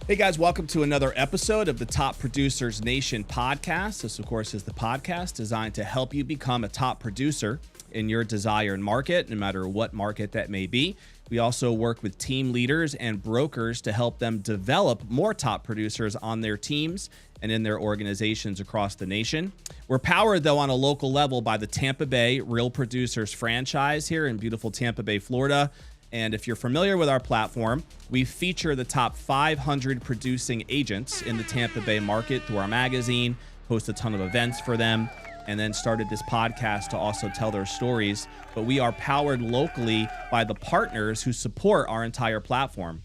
Hey guys, welcome to another episode of the Top Producers Nation podcast. This, of course, is the podcast designed to help you become a top producer in your desired market, no matter what market that may be. We also work with team leaders and brokers to help them develop more top producers on their teams and in their organizations across the nation. We're powered, though, on a local level by the Tampa Bay Real Producers franchise here in beautiful Tampa Bay, Florida. And if you're familiar with our platform, we feature the top 500 producing agents in the Tampa Bay market through our magazine, host a ton of events for them, and then started this podcast to also tell their stories. But we are powered locally by the partners who support our entire platform.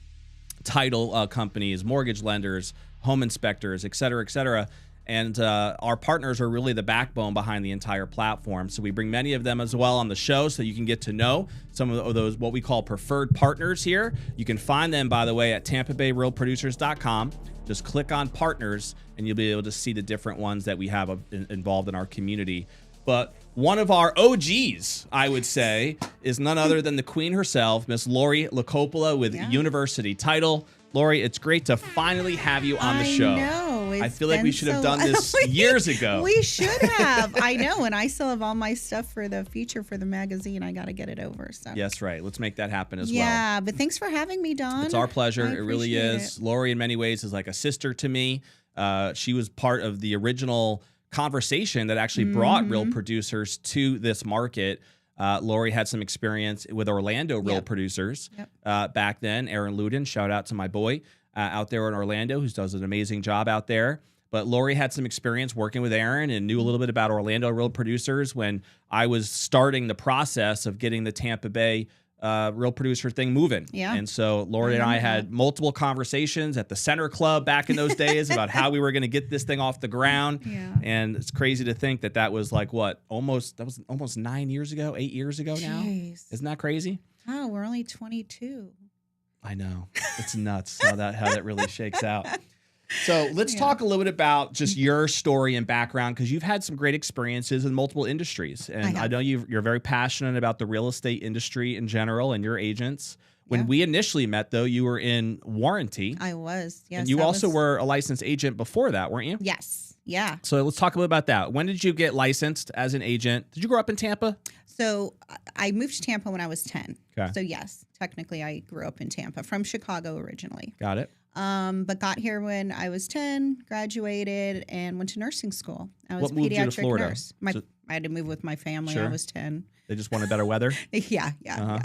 Title companies, mortgage lenders, home inspectors, et cetera, et cetera. And our partners are really the backbone behind the entire platform. So we bring many of them as well on the show so you can get to know some of those what we call preferred partners here. You can find them, by the way, at tampabayrealproducers.com. Just click on partners and you'll be able to see the different ones that we have involved in our community. But one of our OGs, I would say, is none other than the queen herself, Miss Lori LaCoppola with University Title. Lori, it's great to finally have you on the show. I know. I feel like we should have done this years ago. We should have. I know. And I still have all my stuff for the future for the magazine. I got to get it over. So. Yes, right. Let's make that happen as well. Yeah, but thanks for having me, Dawn. It's our pleasure. It really is. It. Lori, in many ways, is like a sister to me. She was part of the original conversation that actually brought real producers to this market. Lori had some experience with Orlando Real Producers back then. Aaron Luden, shout out to my boy out there in Orlando who does an amazing job out there. But Lori had some experience working with Aaron and knew a little bit about Orlando Real Producers when I was starting the process of getting the Tampa Bay Real Producer thing moving. Yeah. And so Lori and I had multiple conversations at the Center Club back in those days about how we were going to get this thing off the ground. Yeah. And it's crazy to think that that was like what, almost 9 years ago, 8 years ago now. Jeez. Isn't that crazy? Oh, we're only 22. I know. It's nuts how that really shakes out. So let's talk a little bit about just your story and background, because you've had some great experiences in multiple industries. And I know you're very passionate about the real estate industry in general and your agents. When we initially met, though, you were in warranty. I was, yes. And you also were a licensed agent before that, weren't you? Yes, yeah. So let's talk a little about that. When did you get licensed as an agent? Did you grow up in Tampa? So I moved to Tampa when I was 10. Okay. So yes, technically I grew up in Tampa, from Chicago originally. Got it. But got here when I was 10, graduated, and went to nursing school. I was what a moved you to pediatric Florida? nurse. I had to move with my family. Sure. I was 10. They just wanted better weather? Yeah.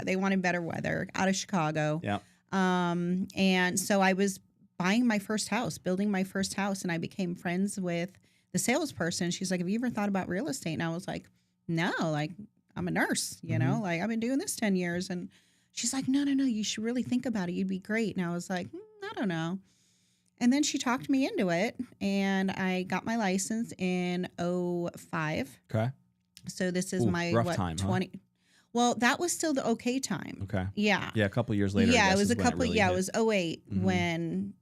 They wanted better weather out of Chicago. Yeah. And so I was buying my first house, building my first house, and I became friends with the salesperson. She's like, have you ever thought about real estate? And I was like, no, like, I'm a nurse, you know, like I've been doing this 10 years. And she's like, no, you should really think about it. You'd be great. And I was like, I don't know. And then she talked me into it, and I got my license in 2005. Okay. So this is my rough time, 20. Huh? Well, that was still the okay time. Okay. Yeah. Yeah, a couple years later. Yeah, it was a couple. Really it was 2008 when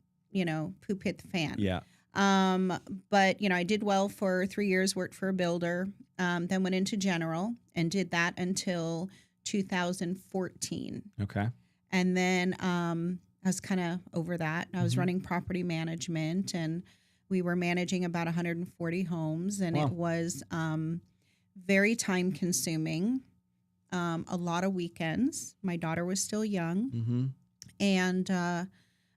poop hit the fan. Yeah. But I did well for 3 years. Worked for a builder. Then went into general and did that until 2014. Okay. And then I was kind of over that. I was running property management, and we were managing about 140 homes, and it was very time consuming. A lot of weekends. My daughter was still young. And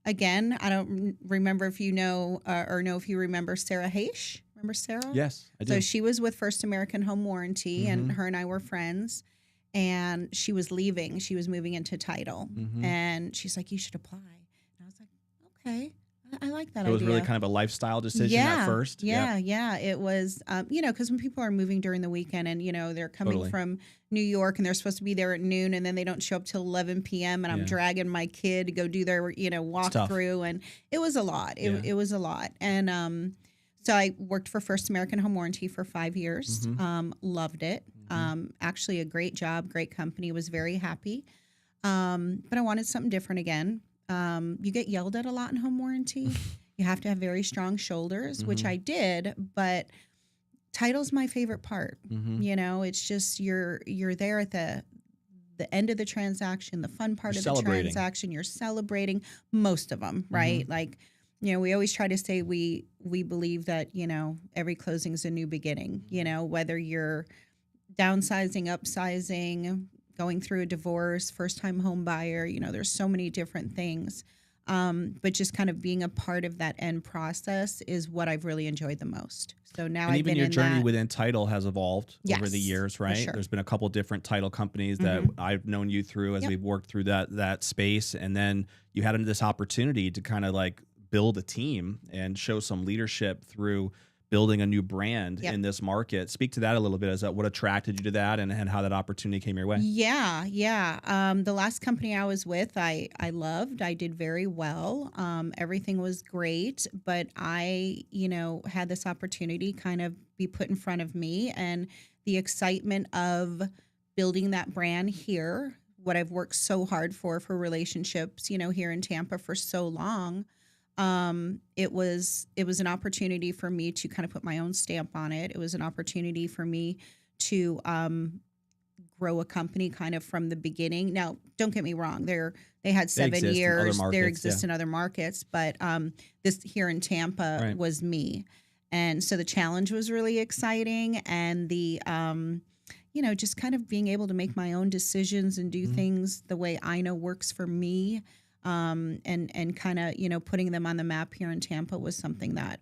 again, I don't remember if you know or know if you remember Sarah Haish. Remember Sarah? Yes, I do. So she was with First American Home Warranty, and her and I were friends. And she was leaving. She was moving into title. And she's like, you should apply. And I was like, okay. I like that idea. It was really kind of a lifestyle decision at first. Yeah. It was, because when people are moving during the weekend and, they're coming from New York and they're supposed to be there at noon and then they don't show up till 11 p.m. and I'm dragging my kid to go do their, walk through. And it was a lot. It was a lot. And so I worked for First American Home Warranty for 5 years. Loved it. Actually a great job, great company, was very happy. But I wanted something different again. You get yelled at a lot in home warranty. You have to have very strong shoulders, which I did, but title's my favorite part. It's just you're there at the end of the transaction, the fun part of the transaction. You're celebrating most of them, right? Like we always try to say we believe that, every closing is a new beginning, whether you're downsizing, upsizing, going through a divorce, first time home buyer, there's so many different things. But just kind of being a part of that end process is what I've really enjoyed the most. So now and I've even been your in journey that. within title has evolved over the Yes, years, right? sure. There's been a couple different title companies that I've known you through as we've worked through that space, and then you had this opportunity to kind of like build a team and show some leadership through building a new brand in this market. Speak to that a little bit. Is that what attracted you to that, and how that opportunity came your way? Yeah. The last company I was with, I loved. I did very well. Everything was great, but I, had this opportunity kind of be put in front of me, and the excitement of building that brand here, what I've worked so hard for relationships, here in Tampa for so long. It was an opportunity for me to kind of put my own stamp on it. It was an opportunity for me to grow a company kind of from the beginning. Now, don't get me wrong; they had 7 years. They exist in other markets, but this here in Tampa was me, and so the challenge was really exciting, and the just kind of being able to make my own decisions and do things the way I know works for me. And kind of, putting them on the map here in Tampa was something that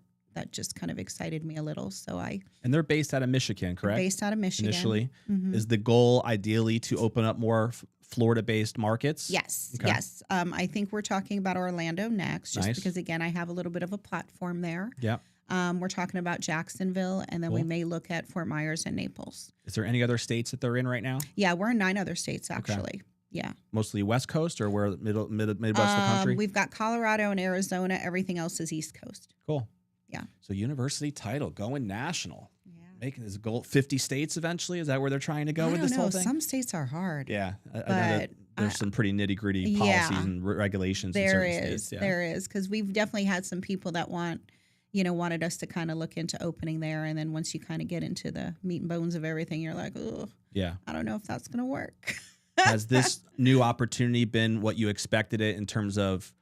just kind of excited me a little. So and they're based out of Michigan, correct? Based out of Michigan. Initially. Is the goal ideally to open up more Florida-based markets? Yes. Okay. Yes. I think we're talking about Orlando next, just because, again, I have a little bit of a platform there. Yeah. We're talking about Jacksonville, and then we may look at Fort Myers and Naples. Is there any other states that they're in right now? Yeah, we're in 9 other states, actually. Okay. Yeah. Mostly West Coast, or where Midwest of the country? We've got Colorado and Arizona. Everything else is East Coast. Cool. Yeah. So university title, going national. Yeah. Making this goal 50 states eventually. Is that where they're trying to go with this whole thing? Some states are hard. Yeah. I know that there's some pretty nitty-gritty policies and regulations in certain states. Yeah. There is, because we've definitely had some people that wanted us to kind of look into opening there, and then once you kind of get into the meat and bones of everything, you're like, oh, yeah, I don't know if that's going to work. Has this new opportunity been what you expected it, in terms of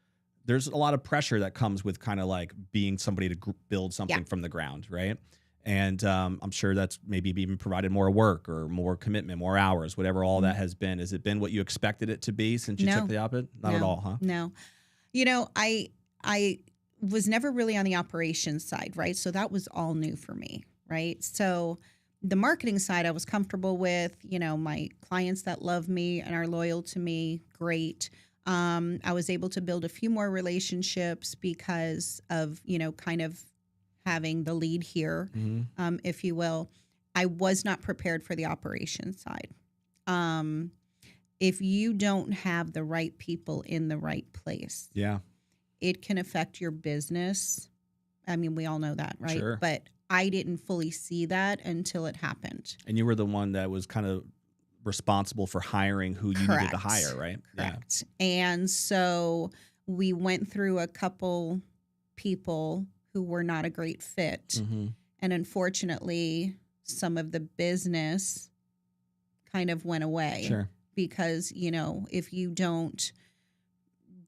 there's a lot of pressure that comes with kind of like being somebody to build something from the ground, right? And I'm sure that's maybe even provided more work or more commitment, more hours, whatever all that has been. Has it been what you expected it to be since you took the opposite? Not at all, huh? No. I was never really on the operations side, right? So that was all new for me, right? So the marketing side I was comfortable with, my clients that love me and are loyal to me, great. I was able to build a few more relationships because of, kind of having the lead here, if you will. I was not prepared for the operations side. If you don't have the right people in the right place, it can affect your business. I mean, we all know that, right? Sure. But I didn't fully see that until it happened. And you were the one that was kind of responsible for hiring who you needed to hire, right? Correct. Yeah. And so we went through a couple people who were not a great fit. And unfortunately, some of the business kind of went away. Sure. Because, if you don't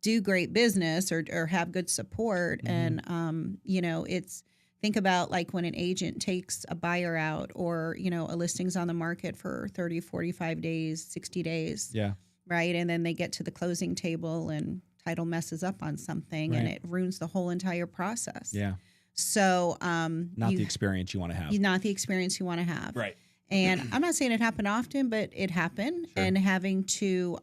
do great business or have good support, and, it's, think about like when an agent takes a buyer out, or, a listing's on the market for 30, 45 days, 60 days. Yeah. Right. And then they get to the closing table and title messes up on something, and it ruins the whole entire process. Yeah. So, not the experience you want to have. Not the experience you want to have. Right. And I'm not saying it happened often, but it happened. Sure. And having to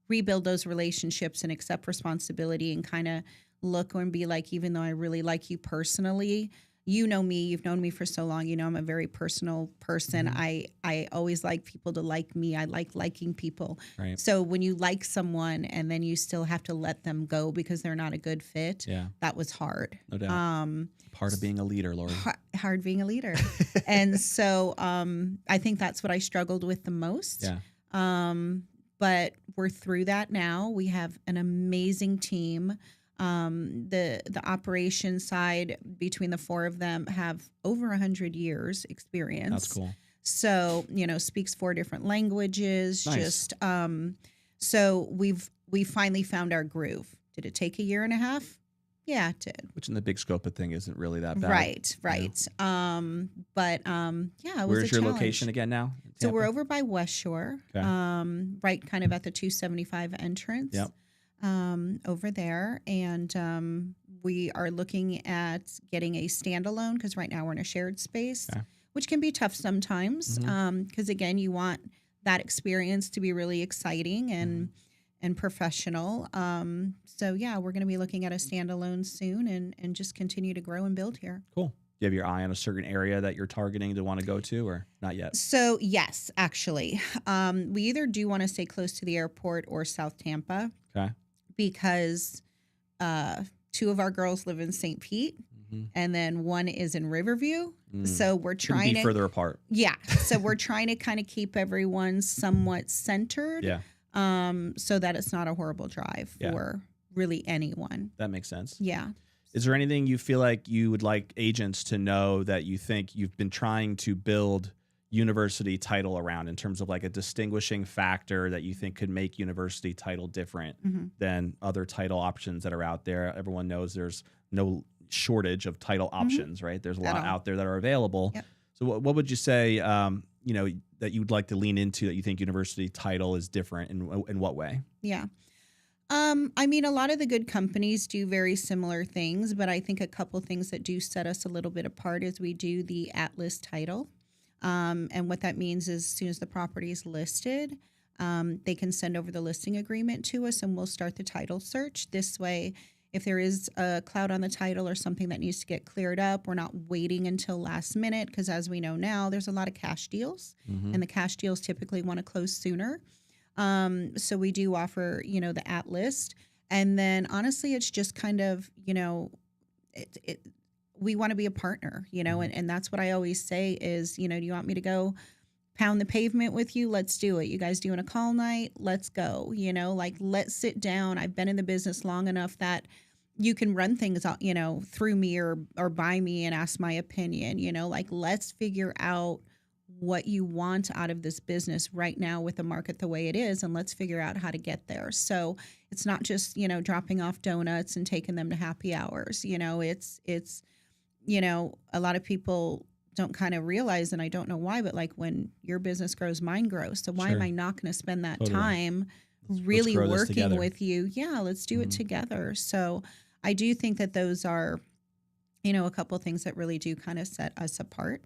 rebuild those relationships and accept responsibility, and kind of look and be like, even though I really like you personally, you know me, you've known me for so long, I'm a very personal person. I always like people to like me. I like liking people. Right. So when you like someone and then you still have to let them go because they're not a good fit, that was hard. No doubt. Part of being a leader, Lori. Hard being a leader. And so I think that's what I struggled with the most. Yeah. But we're through that now. We have an amazing team. The operation side, between the 4 of them, have over 100 years experience. That's cool. So, speaks 4 different languages. Nice. Just so we finally found our groove. Did it take a year and a half? Yeah, it did. Which in the big scope of thing isn't really that bad. Right. But yeah, it was Where's a your challenge. location again now? So we're over by West Shore, Okay. right kind of at the 275 entrance. Yep. Over there. And we are looking at getting a standalone because right now we're in a shared space, Okay. which can be tough sometimes. Because again, you want that experience to be really exciting and professional. So yeah, we're going to be looking at a standalone soon and just continue to grow and build here. Cool. Do you have your eye on a certain area that you're targeting to want to go to, or not yet? So yes, actually, we either do want to stay close to the airport or South Tampa. Okay. Because 2 of our girls live in St. Pete, and then 1 is in Riverview. So we're trying to be further apart. Yeah. So we're trying to kind of keep everyone somewhat centered. Yeah. So that it's not a horrible drive for really anyone. That makes sense. Yeah. Is there anything you feel like you would like agents to know that you think you've been trying to build university title around in terms of like a distinguishing factor that you think could make university title different than other title options that are out there? Everyone knows there's no shortage of title options, right? There's a lot out there that are available. Yep. So what would you say, that you would like to lean into that you think university title is different in what way? Yeah. I mean, a lot of the good companies do very similar things, but I think a couple things that do set us a little bit apart is we do the at-list title. And what that means is as soon as the property is listed, they can send over the listing agreement to us and we'll start the title search. This way, if there is a cloud on the title or something that needs to get cleared up, we're not waiting until last minute because as we know now, there's a lot of cash deals and the cash deals typically want to close sooner. So we do offer, the at list. And then honestly, it's just kind of, we want to be a partner, and that's what I always say is, do you want me to go pound the pavement with you? Let's do it. You guys doing a call night? Let's go, let's sit down. I've been in the business long enough that you can run things out, through me or by me and ask my opinion, let's figure out what you want out of this business right now with the market the way it is, and let's figure out how to get there. So it's not just, dropping off donuts and taking them to happy hours. It's a lot of people don't kind of realize, and I don't know why, but like when your business grows, mine grows. So why am I not going to spend that time really working with you? Yeah, let's do it together. So I do think that those are, a couple of things that really do kind of set us apart.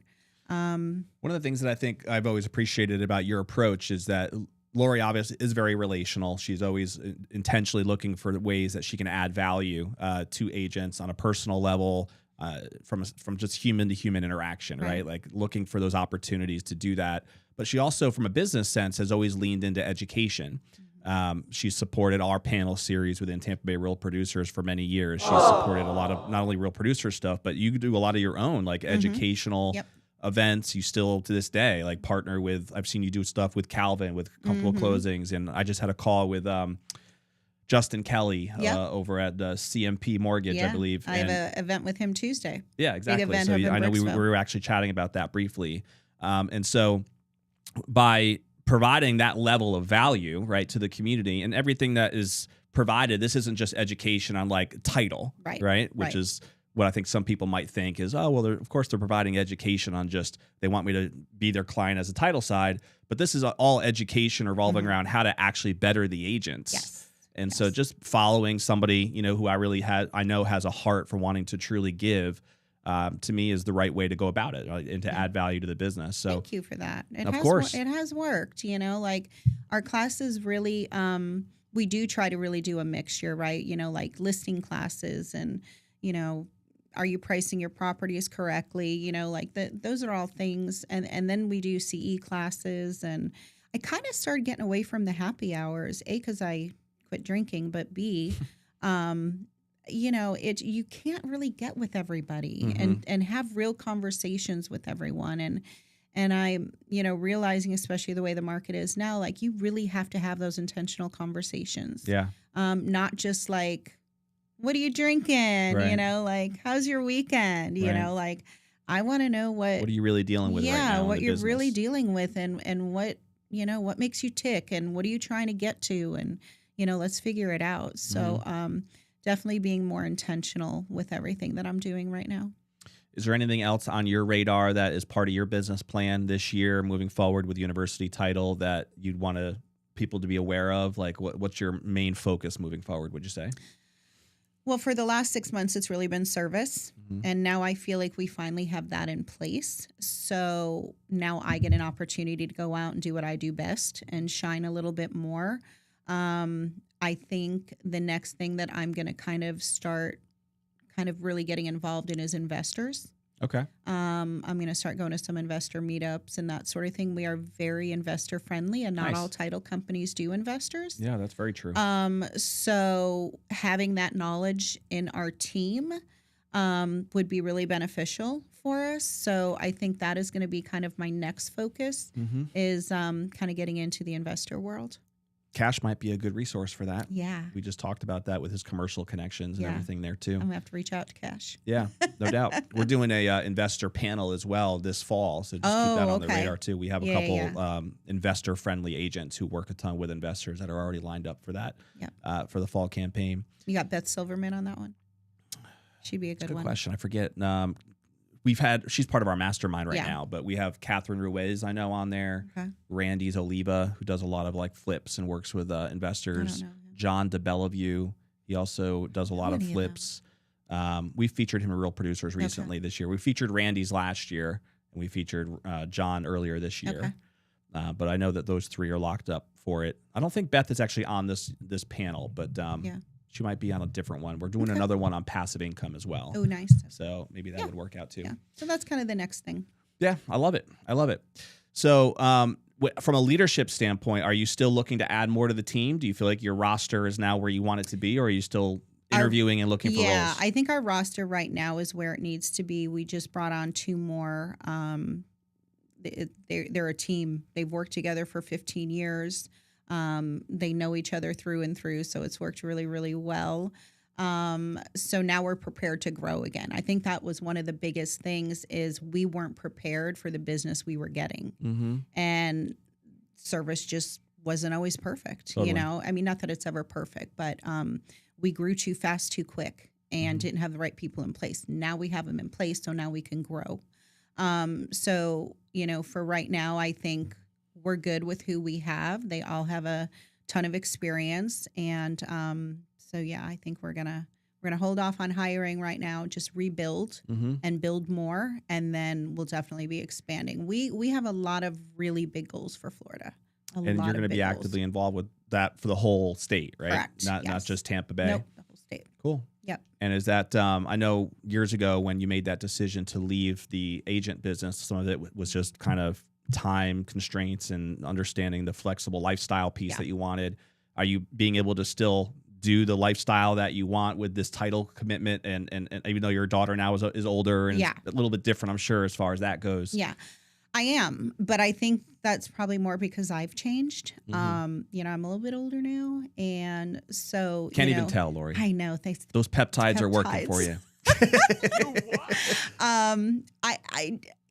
One of the things that I think I've always appreciated about your approach is that Lori obviously is very relational. She's always intentionally looking for ways that she can add value to agents on a personal level, from just human to human interaction, right? Like looking for those opportunities to do that. But she also, from a business sense, has always leaned into education. She's supported our panel series within Tampa Bay Real Producers for many years. She's supported a lot of not only real producer stuff, but you do a lot of your own like educational events. You still to this day like partner with, I've seen you do stuff with Calvin with Comfortable Closings, and I just had a call with Justin Kelly over at CMP Mortgage, I believe. I have an event with him Tuesday. Yeah, exactly. Big event So up in I know we Brooksville. were actually chatting about that briefly. And so by providing that level of value, right, to the community and everything that is provided, this isn't just education on like title, right? Which is what I think some people might think is, oh, well, of course they're providing education on just, they want me to be their client as a title side, but this is all education revolving around how to actually better the agents. Yes. And so just following somebody, who I know has a heart for wanting to truly give, to me is the right way to go about it, right? And to add value to the business. So thank you for that. Of course. It has worked, like our classes really, we do try to really do a mixture, right? Like listing classes and, are you pricing your properties correctly? Those are all things. And then we do CE classes, and I kind of started getting away from the happy hours, A, because I quit drinking, but B, you can't really get with everybody and have real conversations with everyone. And I'm, realizing, especially the way the market is now, like you really have to have those intentional conversations. Yeah. Not just like, what are you drinking? Like, how's your weekend? Like I want to know what are you really dealing with right now? What you're really dealing with and what, what makes you tick and what are you trying to get to? And, let's figure it out. So, definitely being more intentional with everything that I'm doing right now. Is there anything else on your radar that is part of your business plan this year, moving forward with University Title, that you'd want people to be aware of? Like, what's your main focus moving forward, would you say? Well, for the last 6 months, it's really been service. And now I feel like we finally have that in place. So now I get an opportunity to go out and do what I do best and shine a little bit more. I think the next thing that I'm going to kind of start really getting involved in is investors. Okay. I'm going to start going to some investor meetups and that sort of thing. We are very investor friendly, and not all title companies do investors. Yeah, that's very true. So having that knowledge in our team would be really beneficial for us. So I think that is going to be kind of my next focus, is kind of getting into the investor world. Cash might be a good resource for that. Yeah. We just talked about that with his commercial connections and everything there too. I'm going to have to reach out to Cash. Yeah, no doubt. We're doing a investor panel as well this fall, so just keep that on the radar too. We have a couple investor-friendly agents who work a ton with investors that are already lined up for that for the fall campaign. You got Beth Silverman on that one? She'd be a good one. Good question. I forget. She's part of our mastermind right now, but we have Catherine Ruiz, I know, on there. Okay. Randy's Oliva, who does a lot of like flips and works with investors. John DeBellevue, he also does a lot of flips. We featured him in Real Producers recently this year. We featured Randy's last year, and we featured John earlier this year. But I know that those three are locked up for it. I don't think Beth is actually on this panel, but she might be on a different one. We're doing another one on passive income as well. Oh, nice. So maybe that would work out too. Yeah. So that's kind of the next thing. Yeah, I love it. I love it. So from a leadership standpoint, are you still looking to add more to the team? Do you feel like your roster is now where you want it to be, or are you still interviewing and looking for roles? Yeah, I think our roster right now is where it needs to be. We just brought on 2 more. They're a team. They've worked together for 15 years. They know each other through and through, so it's worked really, really well. So now we're prepared to grow again. I think that was one of the biggest things, is we weren't prepared for the business we were getting. And service just wasn't always perfect. Totally. You know, I mean, not that it's ever perfect, but we grew too fast, too quick, and didn't have the right people in place. Now we have them in place, so now we can grow. So, you know, for right now, I think we're good with who we have. They all have a ton of experience, and so yeah, I think we're gonna hold off on hiring right now. Just rebuild and build more, and then we'll definitely be expanding. We have a lot of really big goals for Florida. And you're going to be actively involved with that for the whole state, right? Correct. Not just Tampa Bay. Nope, the whole state. Cool. Yep. And is that I know years ago when you made that decision to leave the agent business, some of it was just kind of time constraints and understanding the flexible lifestyle piece that you wanted. Are you being able to still do the lifestyle that you want with this title commitment? And even though your daughter now is older and it's a little bit different, I'm sure, as far as that goes. Yeah, I am. But I think that's probably more because I've changed. You know, I'm a little bit older now. And so Can't even tell, Lori. I know. Those peptides are working for you.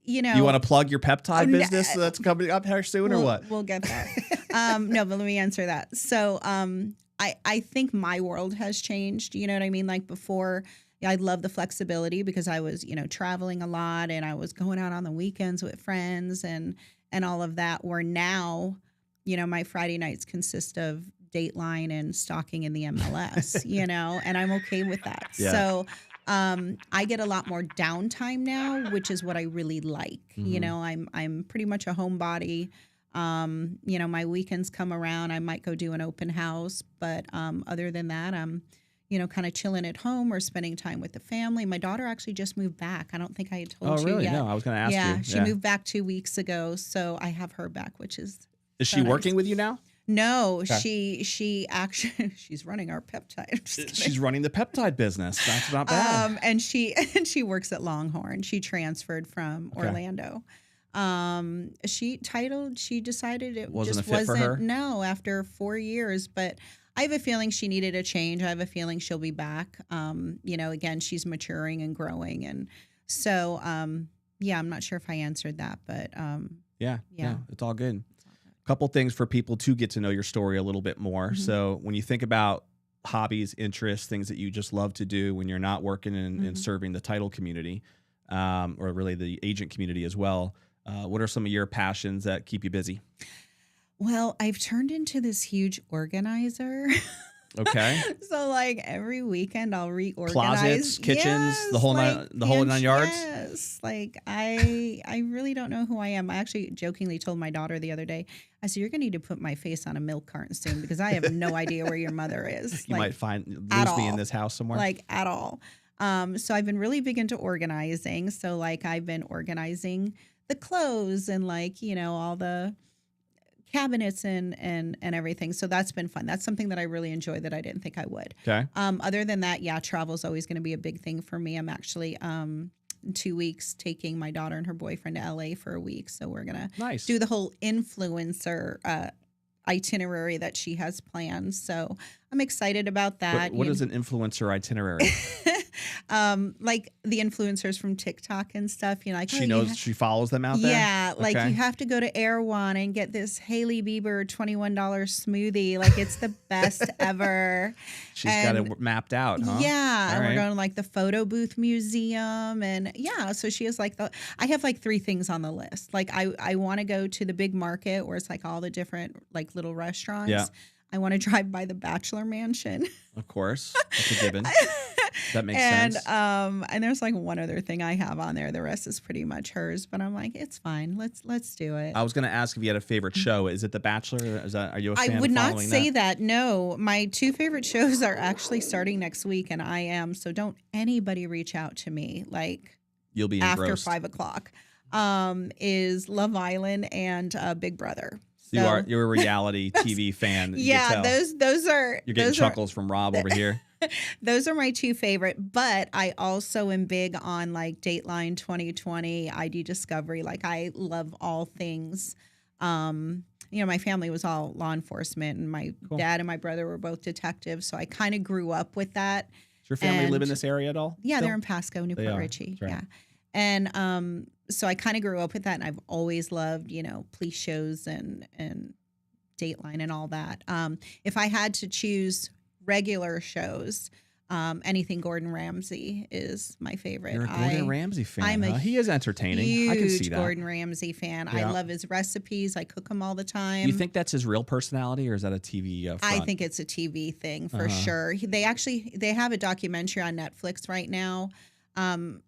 You know, you want to plug your peptide business that's coming up here soon, or what? We'll get there. No, but let me answer that. So I think my world has changed. You know what I mean? Like before, I love the flexibility because I was, you know, traveling a lot and I was going out on the weekends with friends and all of that. Where now, you know, my Friday nights consist of Dateline and stalking in the MLS, you know, and I'm okay with that. Yeah. So I get a lot more downtime now, which is what I really like. You know, I'm pretty much a homebody. You know, my weekends come around, I might go do an open house, but other than that, I'm, you know, kind of chilling at home or spending time with the family. My daughter actually just moved back. I don't think I had told you really? yet. No, I was going to ask you. Yeah, she moved back 2 weeks ago, so I have her back, which is she working with you now? No, okay. She actually she's running our peptide. She's running the peptide business. That's not bad. And she works at Longhorn. She transferred from Orlando. She decided it wasn't just a fit for her? No, after 4 years, but I have a feeling she needed a change. I have a feeling she'll be back. You know, again, she's maturing and growing, and so yeah, I'm not sure if I answered that, but yeah, it's all good. Couple things for people to get to know your story a little bit more. So when you think about hobbies, interests, things that you just love to do when you're not working and serving the title community, or really the agent community as well. What are some of your passions that keep you busy? Well, I've turned into this huge organizer. Okay. So like every weekend I'll reorganize Closets, kitchens, the whole nine yards. Yes. Like I really don't know who I am. I actually jokingly told my daughter the other day, I said, you're gonna need to put my face on a milk carton soon because I have no idea where your mother is. You might lose me in this house somewhere. Like at all. So I've been really big into organizing. So like I've been organizing the clothes and like, all the cabinets and everything. So that's been fun. That's something that I really enjoy that I didn't think I would. Okay. Other than that, travel is always going to be a big thing for me. I'm actually in 2 weeks taking my daughter and her boyfriend to LA for a week. So we're going to do the whole influencer itinerary that she has planned. So I'm excited about that. What is an influencer itinerary? Like the influencers from TikTok and stuff, like she follows them out there. Yeah, like you have to go to Erewhon and get this Hailey Bieber $21 smoothie. Like it's the best ever. She's got it mapped out, huh? Yeah, and we're going to like the photo booth museum, and so she is like I have like 3 things on the list. Like I want to go to the big market where it's like all the different like little restaurants. Yeah. I want to drive by the Bachelor Mansion. Of course, that's a given. That makes sense. And there's like one other thing I have on there. The rest is pretty much hers. But I'm like, it's fine. Let's do it. I was going to ask if you had a favorite show. Is it The Bachelor? Are you a fan? I would not say that. No, my 2 favorite shows are actually starting next week, and I am. So don't anybody reach out to me. Like you'll be after engrossed. 5:00. Is Love Island and Big Brother. So, you're a reality TV fan. Yeah, those are. You're getting chuckles from Rob over here. Those are my 2 favorite, but I also am big on like Dateline 2020, ID Discovery. Like I love all things. My family was all law enforcement, and my dad and my brother were both detectives, so I kind of grew up with that. Does your family live in this area at all? Yeah, still? they're in Pasco, Newport Richey. Right. Yeah. And so I kind of grew up with that, and I've always loved, police shows and Dateline and all that. If I had to choose regular shows, anything Gordon Ramsay is my favorite. You're a Gordon Ramsay fan. He is entertaining. I can see that. Gordon Ramsay fan. Yeah. I love his recipes. I cook them all the time. You think that's his real personality, or is that a TV front? I think it's a TV thing for sure. They have a documentary on Netflix right now.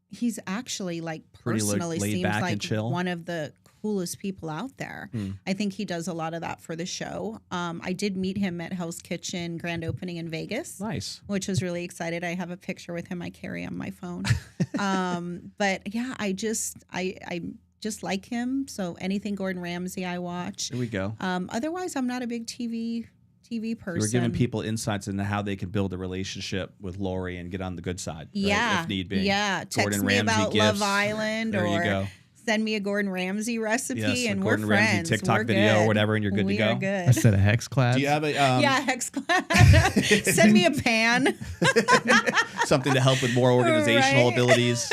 He's actually like personally seems like one of the coolest people out there. I think he does a lot of that for the show. I did meet him at Hell's Kitchen grand opening in Vegas. Nice. Which was really excited. I have a picture with him I carry on my phone. But yeah, I just like him. So anything Gordon Ramsay I watch. There we go. Otherwise I'm not a big TV person. We're giving people insights into how they can build a relationship with Lori and get on the good side. Yeah. Right, if need be. Yeah. Gordon Text me Ramsay about gifts. Love Island there you go. Send me a Gordon Ramsay recipe, and Gordon we're Ramsay friends. TikTok we're video good. or whatever, and you're good to go. Good. I said a hex class. Do you have a hex class? Send me a pan. something to help with more organizational abilities?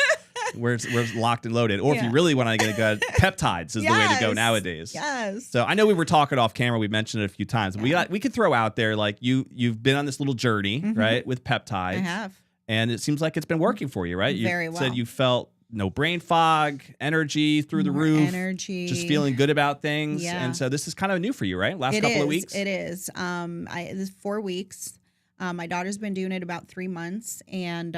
We're locked and loaded. Or if you really want to get a good, peptides is the way to go nowadays. Yes. So I know we were talking off camera. We mentioned it a few times. Yeah. We could throw out there like you've been on this little journey, right, with peptides. I have. And it seems like it's been working for you, right? Very You well. said you felt no brain fog, energy through the roof. Energy. Just feeling good about things. Yeah. And so this is kind of new for you, right? Last couple of weeks? It is. It is 4 weeks. My daughter's been doing it about 3 months, and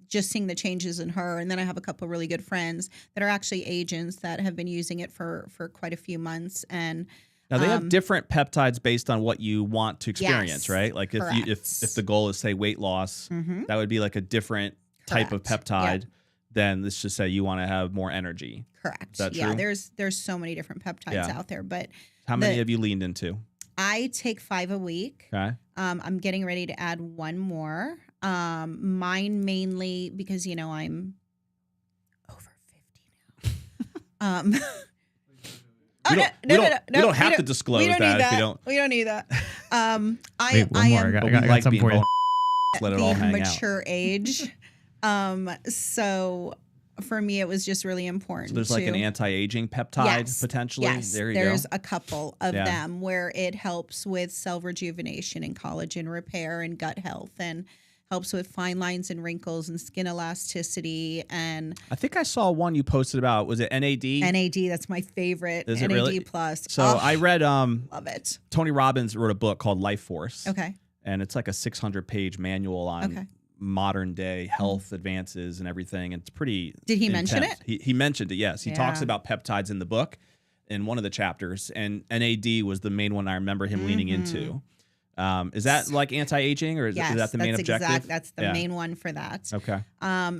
just seeing the changes in her. And then I have a couple of really good friends that are actually agents that have been using it for quite a few months. And now they have different peptides based on what you want to experience, right? Like if the goal is say weight loss, that would be like a different type of peptide than let's just say you want to have more energy. Correct. Is that true? There's so many different peptides out there, but how many have you leaned into? I take 5 a week. Okay. I'm getting ready to add 1 more. Mine mainly because I'm over 50 now. We don't have to disclose that if we don't. We don't need that. Wait, one more. I got something for you. Let it all hang out. Mature age. So for me, it was just really important. So there's like an anti-aging peptide potentially. Yes, there you there's go. a couple of them where it helps with cell rejuvenation and collagen repair and gut health, and helps with fine lines and wrinkles and skin elasticity. And I think I saw one you posted about. Was it NAD? NAD, that's my favorite. Is NAD it really? plus. So I read. Love it. Tony Robbins wrote a book called Life Force. Okay. And it's like a 600-page manual on modern day health advances and everything. And it's pretty. Did he intense. mention it? He mentioned it. Yes, he talks about peptides in the book, in one of the chapters, and NAD was the main one I remember him leaning into. Is that like anti-aging, or is that the main objective? That's the main one for that. Okay.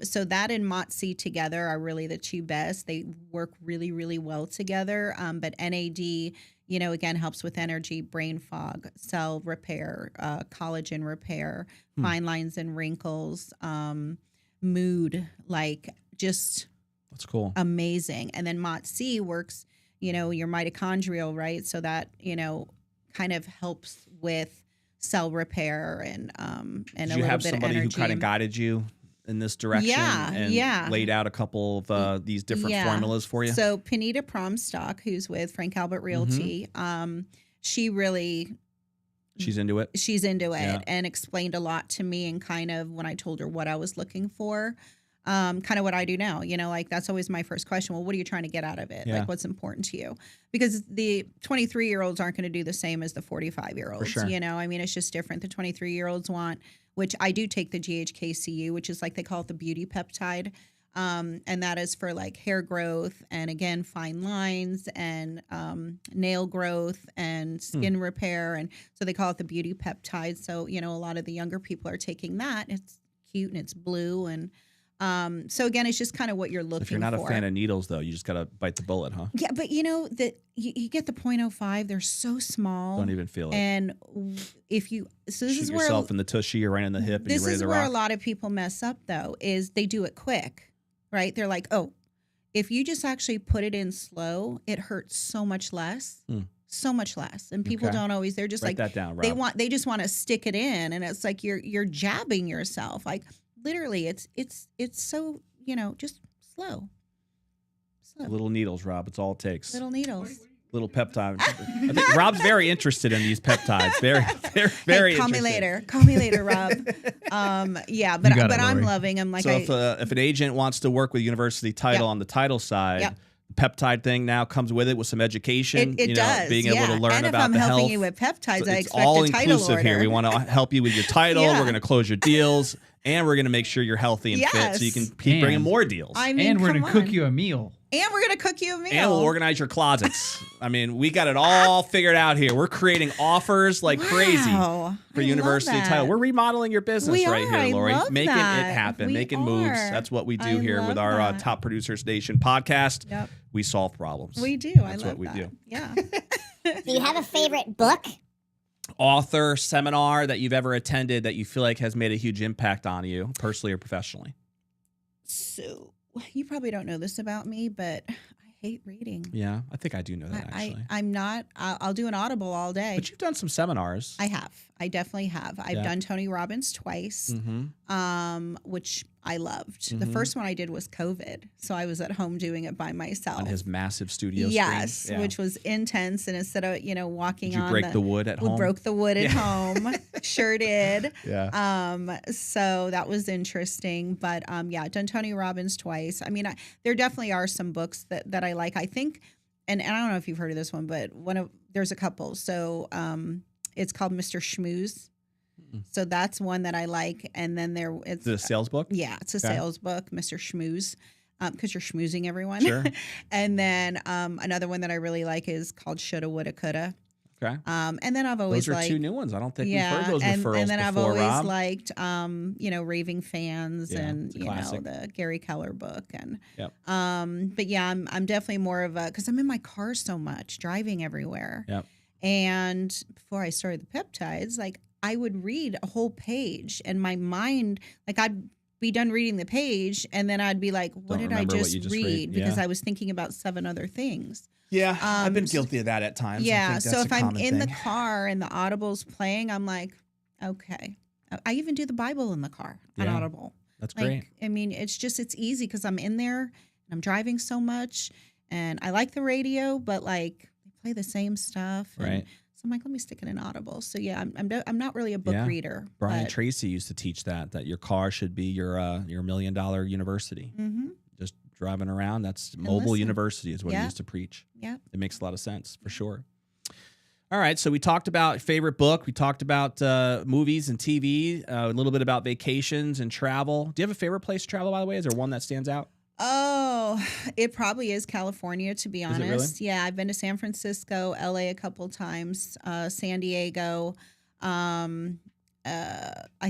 So that and MOTS together are really the two best. They work really, really well together. But NAD, again, helps with energy, brain fog, cell repair, collagen repair, fine lines and wrinkles, mood, like just that's cool. Amazing. And then MOTS works, your mitochondrial, right? So that, kind of helps with cell repair and a little bit of energy. Did you have somebody who kind of guided you in this direction and laid out a couple of these different formulas for you? So Panita Promstock, who's with Frank Albert Realty, she really... She's into it? She's into it and explained a lot to me, and kind of when I told her what I was looking for, kind of what I do now, like that's always my first question. Well, what are you trying to get out of it? Like what's important to you? Because the 23-year-olds aren't going to do the same as the 45-year-olds, sure. I mean, it's just different. The 23-year-olds want, which I do take the GHKCU, which is like they call it the beauty peptide. And that is for like hair growth and again, fine lines and nail growth and skin repair. And so they call it the beauty peptide. So, a lot of the younger people are taking that. It's cute and it's blue. And so again, it's just kind of what you're looking for. If you're not a fan of needles, though, you just got to bite the bullet, huh? Yeah, but that you get the 0.05. They're so small. Don't even feel it. And if you shoot yourself in the tushy or right in the hip, and you're ready to rock. This is where a lot of people mess up, though, is they do it quick, right? They're like, oh, if you just actually put it in slow, it hurts so much less. So much less. And people don't always, they're just Write like, that down, Rob. they just want to stick it in. And it's like you're jabbing yourself. Like literally it's so, just slow. Little needles, Rob. It's all it takes. Little needles. Little peptide. I think Rob's very interested in these peptides. Very hey, call interested. Call me later, Rob. But I'm loving them. Like, so if an agent wants to work with University Title on the title side, peptide thing now comes with it with some education. It does. Being able to learn and about the health. And if I'm the helping health. you with peptides, So I it's expect all a title inclusive order. here. We want to help you with your title. We're going to close your deals, and we're going to make sure you're healthy and fit, so you can keep bringing more deals. I mean, and we're going to cook you a meal. And we're going to cook you a meal. And we'll organize your closets. I mean, we got it all figured out here. We're creating offers like crazy for University Title. We're remodeling your business here, Lori. Making it happen, making moves. That's what we do here with our Top Producers Nation podcast. Yep. We solve problems. We do. That's what we do. Yeah. Do you have a favorite book? Author, seminar that you've ever attended that you feel like has made a huge impact on you, personally or professionally? So you probably don't know this about me, but I hate reading. Yeah, I think I do know that, actually. I'm not. I'll do an Audible all day. But you've done some seminars. I have. I definitely have. I've done Tony Robbins twice, which I loved. The first one I did was COVID, so I was at home doing it by myself. On his massive studio yes, screen. Which was intense. And instead of, walking on. Did you break the wood at home? We broke the wood at home. Sure did. Yeah. So that was interesting. But I've done Tony Robbins twice. I mean, there definitely are some books that I like. I think, and I don't know if you've heard of this one, but there's a couple. So it's called Mr. Schmooze. So that's one that I like. And then it's a sales book? Yeah, it's a sales book, Mr. Schmooze, because you're schmoozing everyone. Sure. And then another one that I really like is called Shoulda, Woulda, Coulda. Okay. And then I've always liked... Those are two new ones. I don't think we've heard those referrals before, and then I've always Rob. liked, Raving Fans and, the Gary Keller book. And, but yeah, I'm definitely more of because I'm in my car so much, driving everywhere. Yep. And before I started the peptides, like I would read a whole page and my mind, like I'd be done reading the page and then I'd be like, what did I just read? Because I was thinking about 7 other things. Yeah, I've been guilty of that at times. Yeah, so if I'm in the car and the Audible's playing, I'm like, okay. I even do the Bible in the car on Audible. That's great. I mean, it's easy because I'm in there and I'm driving so much, and I like the radio, but like they play the same stuff. Right. So I'm like, let me stick it in Audible. So yeah, I'm not really a book reader. Brian Tracy used to teach that your car should be your $1 million university. Mm-hmm. Just driving around. That's mobile university is what he used to preach. Yeah. It makes a lot of sense for sure. All right. So we talked about favorite book. We talked about movies and TV, a little bit about vacations and travel. Do you have a favorite place to travel, by the way? Is there one that stands out? Oh, it probably is California, to be honest. Is it really? Yeah, I've been to San Francisco, LA a couple times, San Diego. I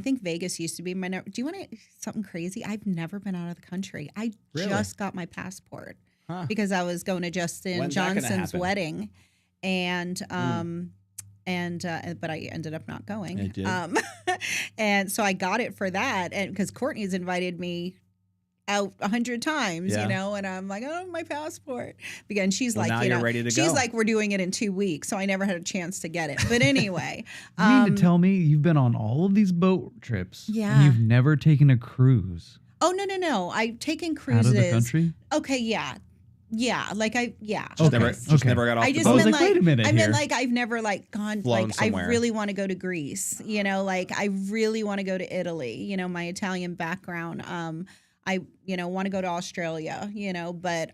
think Vegas used to be my. Do you want something crazy? I've never been out of the country. I just got my passport because I was going to Justin Johnson's wedding, and but I ended up not going. I did. And so I got it for that, and because Courtney's invited me out 100 times, you know, and I'm like, oh, my passport. Again, she's like, now you're ready to she's go. like, we're doing it in 2 weeks, so I never had a chance to get it. But anyway, you mean to tell me you've been on all of these boat trips? Yeah. And you've never taken a cruise? Oh no! I've taken cruises. Out of the country? Okay, yeah. Like Just never got off the boat. I was like, wait a minute I here. meant like I've never like gone Flown like somewhere. I really want to go to Greece, you know, like I really want to go to Italy, you know, my Italian background. I want to go to Australia, you know, but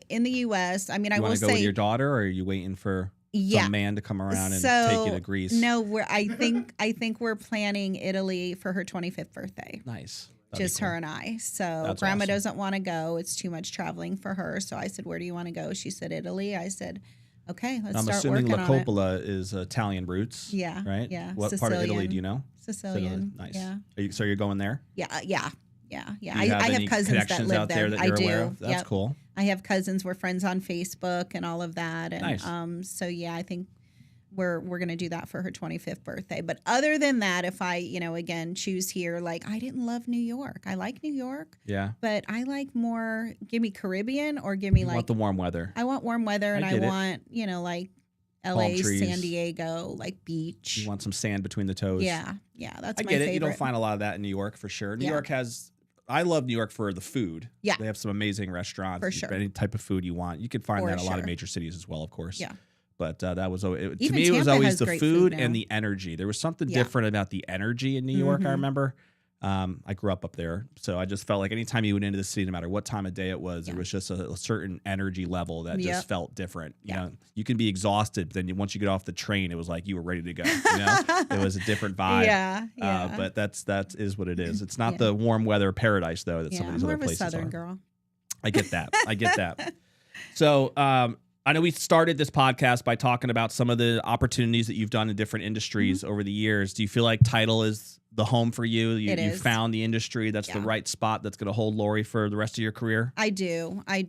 in the US, I mean, I will say, want to go with your daughter, or are you waiting for some man to come around and take you to Greece? No, I think we're planning Italy for her 25th birthday. Nice. Just her and I. So That's grandma awesome. doesn't want to go. It's too much traveling for her. So I said, where do you want to go? She said, Italy. I said, okay, let's start working on it. I'm assuming LaCoppola is Italian roots. Yeah. Right? Yeah. What part of Italy do you know? Sicilian. Nice. Yeah. So you're going there? Yeah. Do you I have any cousins that connections live out there. that I you're do. aware of? That's Yep. cool. I have cousins. We're friends on Facebook and all of that. And Nice. So yeah, I think we're gonna do that for her 25th birthday. But other than that, if I, again, choose here, like I didn't love New York. I like New York. Yeah. But I like more, give me Caribbean or give me You like want the warm weather. I want warm weather and I get it. want, like LA, Palm trees. San Diego, like beach. You want some sand between the toes. Yeah, that's I my get favorite. it. You don't find a lot of that in New York for sure. New York has. I love New York for the food. Yeah. They have some amazing restaurants. For sure. Any type of food you want. You can find For that in a lot of sure. major cities as well, of course. Yeah. But that was to Even me, it was Tampa always has the great food food and now. the energy. There was something Yeah. different about the energy in New York, I Mhm. remember. I grew up there. So I just felt like anytime you went into the city, no matter what time of day it was, there was just a certain energy level that Yep. just felt different. You Yeah. know, you can be exhausted, but then once you get off the train, it was like you were ready to go. You know, it was a different vibe. Yeah. But that is what it is. It's not Yeah. the warm weather paradise though that some of I'm these more other of a places Southern are. girl. I get that. So I know we started this podcast by talking about some of the opportunities that you've done in different industries over the years. Do you feel like Tidal is the home for you? You is. found the industry that's the right spot that's going to hold Lori for the rest of your career? I do. I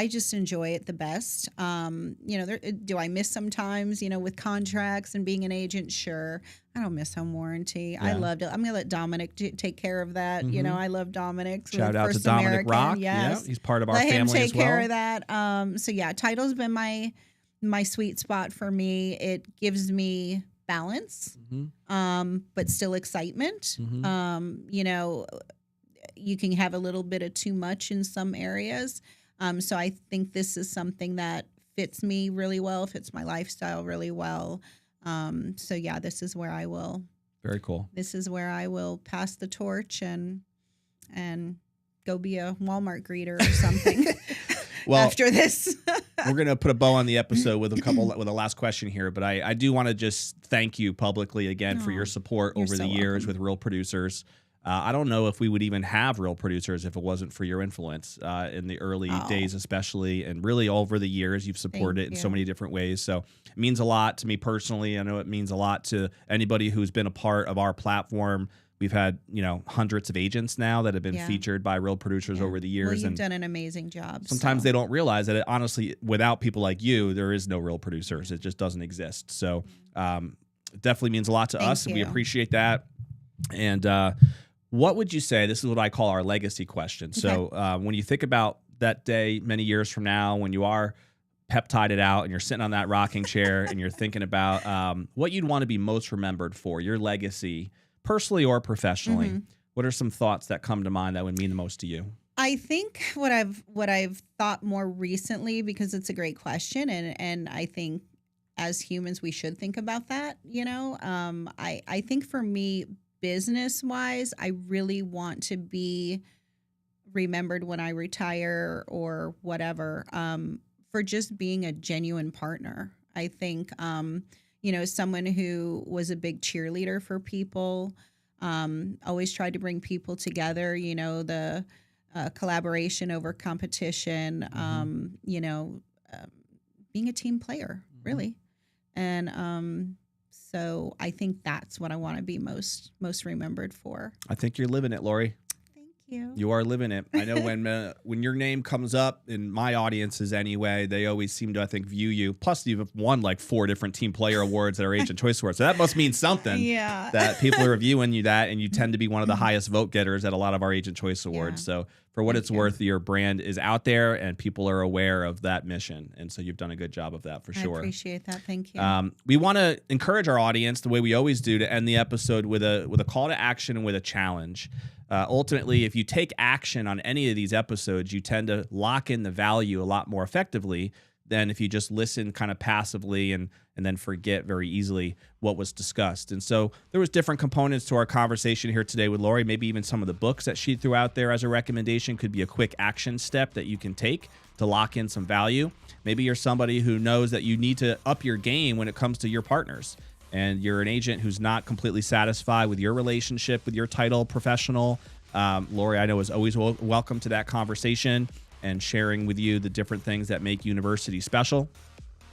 just enjoy it the best. Do I miss sometimes, with contracts and being an agent? Sure. I don't miss home warranty. I loved it. I'm going to let Dominic take care of that. I love Dominic. Shout out to First Dominic American. Rock. Yes. Yeah, he's part of our let him family take as well. care of that. So yeah, Tidal's been my sweet spot for me. It gives me balance, but still excitement. You can have a little bit of too much in some areas. So I think this is something that fits me really well, fits my lifestyle really well. So yeah, this is where I will. Very cool. This is where I will pass the torch and go be a Walmart greeter or something. Well, after this, we're gonna put a bow on the episode with a last question here, but I do want to just thank you publicly again for your support over the years with Real Producers. I don't know if we would even have Real Producers if it wasn't for your influence in the early days, especially, and really over the years you've supported it in so many different ways. So it means a lot to me personally. I know it means a lot to anybody who's been a part of our platform. We've had, hundreds of agents now that have been featured by Real Producers over the years. Well, you've done an amazing job. Sometimes they don't realize that, honestly, without people like you, there is no Real Producers. It just doesn't exist. So it definitely means a lot to us, and we appreciate that. And what would you say, this is what I call our legacy question. So when you think about that day many years from now, when you are peptided out and you're sitting on that rocking chair and you're thinking about what you'd want to be most remembered for, your legacy personally or professionally, what are some thoughts that come to mind that would mean the most to you? I think what I've thought more recently, because it's a great question, and I think as humans we should think about that. I think for me, business wise, I really want to be remembered when I retire or whatever, for just being a genuine partner. I think someone who was a big cheerleader for people, always tried to bring people together. The collaboration over competition, being a team player, really. And so I think that's what I want to be most remembered for. I think you're living it, Lori. You. You are living it. I know when your name comes up in my audiences anyway, they always seem to, I think, view you. Plus, you've won like 4 different Team Player Awards at our Agent Choice Awards. So that must mean something. Yeah. That people are reviewing you that, and you tend to be one of the highest vote getters at a lot of our Agent Choice Awards. Yeah. So for what Thank it's you. worth, your brand is out there and people are aware of that mission. And so you've done a good job of that for sure. I appreciate that. Thank you. We want to encourage our audience the way we always do to end the episode with a call to action and with a challenge. Ultimately, if you take action on any of these episodes, you tend to lock in the value a lot more effectively than if you just listen kind of passively and then forget very easily what was discussed. And so there was different components to our conversation here today with Lori. Maybe even some of the books that she threw out there as a recommendation could be a quick action step that you can take to lock in some value. Maybe you're somebody who knows that you need to up your game when it comes to your partners, and you're an agent who's not completely satisfied with your relationship with your title professional. Lori, I know, is always welcome to that conversation and sharing with you the different things that make university special.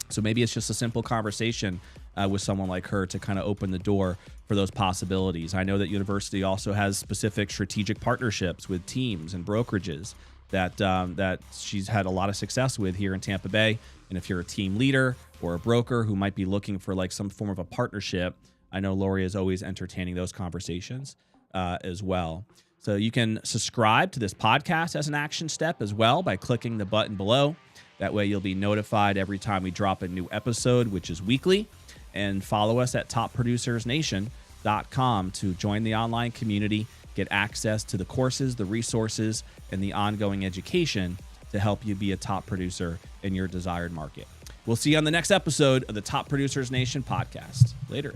So maybe it's just a simple conversation with someone like her to kind of open the door for those possibilities. I know that university also has specific strategic partnerships with teams and brokerages that she's had a lot of success with here in Tampa Bay. And if you're a team leader or a broker who might be looking for like some form of a partnership, I know Lori is always entertaining those conversations as well. So you can subscribe to this podcast as an action step as well by clicking the button below. That way you'll be notified every time we drop a new episode, which is weekly. And follow us at topproducersnation.com to join the online community, get access to the courses, the resources, and the ongoing education to help you be a top producer in your desired market. We'll see you on the next episode of the Top Producers Nation podcast. Later.